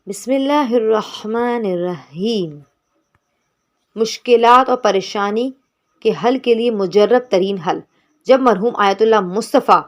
بسم اللہ الرحمن الرحیم۔ مشکلات اور پریشانی کے حل کے لیے مجرب ترین حل۔ جب مرحوم آیت اللہ مصطفیٰ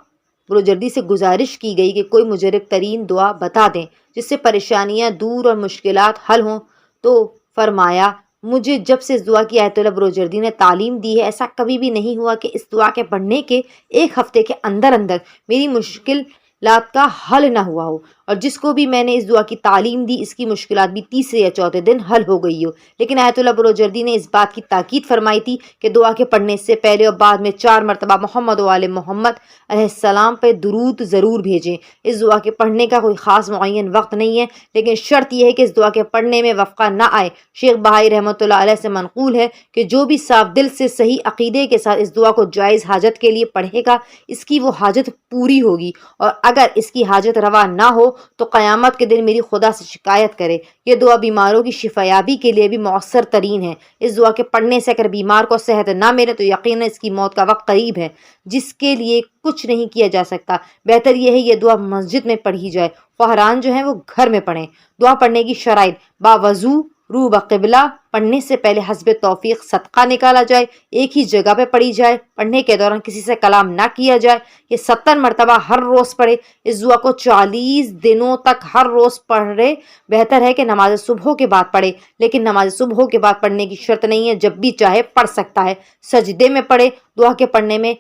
بروجردی سے گزارش کی گئی کہ کوئی مجرب ترین دعا بتا دیں جس سے پریشانیاں دور اور مشکلات حل ہوں، تو فرمایا مجھے جب سے اس دعا کی آیت اللہ بروجردی نے تعلیم دی ہے، ایسا کبھی بھی نہیں ہوا کہ اس دعا کے پڑھنے کے ایک ہفتے کے اندر اندر میری مشکلات کا حل نہ ہوا ہو، اور جس کو بھی میں نے اس دعا کی تعلیم دی اس کی مشکلات بھی تیسرے یا چوتھے دن حل ہو گئی ہو۔ لیکن آیت اللہ بروجردی نے اس بات کی تاکید فرمائی تھی کہ دعا کے پڑھنے سے پہلے اور بعد میں 4 مرتبہ محمد و آل محمد علیہ السلام پہ درود ضرور بھیجیں۔ اس دعا کے پڑھنے کا کوئی خاص معین وقت نہیں ہے، لیکن شرط یہ ہے کہ اس دعا کے پڑھنے میں وقفہ نہ آئے۔ شیخ بہائی رحمۃ اللہ علیہ سے منقول ہے کہ جو بھی صاف دل سے صحیح عقیدے کے ساتھ اس دعا کو جائز حاجت کے لیے پڑھے گا، اس کی وہ حاجت پوری ہوگی، اور اگر اس کی حاجت روا نہ ہو تو قیامت کے دن میری خدا سے شکایت کرے۔ یہ دعا بیماروں کی شفایابی کے لیے بھی مؤثر ترین ہے۔ اس دعا کے پڑھنے سے اگر بیمار کو صحت نہ ملے تو یقیناً اس کی موت کا وقت قریب ہے، جس کے لیے کچھ نہیں کیا جا سکتا۔ بہتر یہ ہے یہ دعا مسجد میں پڑھی جائے، فقراء جو ہیں وہ گھر میں پڑھیں۔ دعا پڑھنے کی شرائط: باوضو، رو بقبلہ، پڑھنے سے پہلے حسب توفیق صدقہ نکالا جائے، ایک ہی جگہ پہ پڑھی جائے، پڑھنے کے دوران کسی سے کلام نہ کیا جائے، یہ 70 مرتبہ ہر روز پڑھے۔ اس دعا کو 40 دنوں تک ہر روز پڑھے۔ بہتر ہے کہ نماز صبح کے بعد پڑھے، لیکن نماز صبح کے بعد پڑھنے کی شرط نہیں ہے، جب بھی چاہے پڑھ سکتا ہے۔ سجدے میں پڑھے۔ دعا کے پڑھنے میں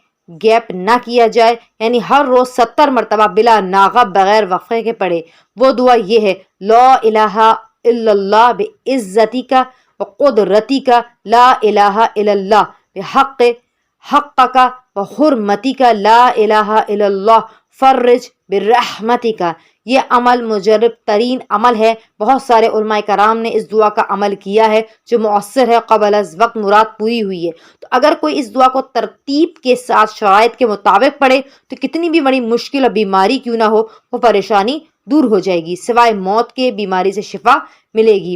گیپ نہ کیا جائے، یعنی ہر روز 70 مرتبہ بلا ناغہ بغیر وقفے کے پڑھے۔ وہ دعا یہ ہے: لا الہ الا اللہ بعزتک وقدرتک، لا الہ الا اللہ بحق حقک وحرمتک، لا الہ الا اللہ فرج برحمتک۔ یہ عمل مجرب ترین عمل ہے۔ بہت سارے علماء کرام نے اس دعا کا عمل کیا ہے جو مؤثر ہے، قبل از وقت مراد پوری ہوئی ہے۔ تو اگر کوئی اس دعا کو ترتیب کے ساتھ شرائط کے مطابق پڑھے تو کتنی بھی بڑی مشکل اور بیماری کیوں نہ ہو، وہ پریشانی دور ہو جائے گی، سوائے موت کے بیماری سے شفا ملے گی۔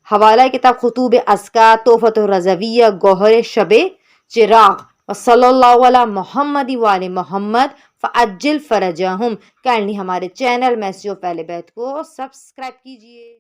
حوالہ کتاب خطوب اذکار، تحفۃ الرضویہ، گوہر شب چراغ۔ وصلی اللہ علی محمد وآل محمد فعجل فرجہم۔ کائنڈلی ہمارے چینل میسیج آف اہل بیت کو سبسکرائب کیجئے۔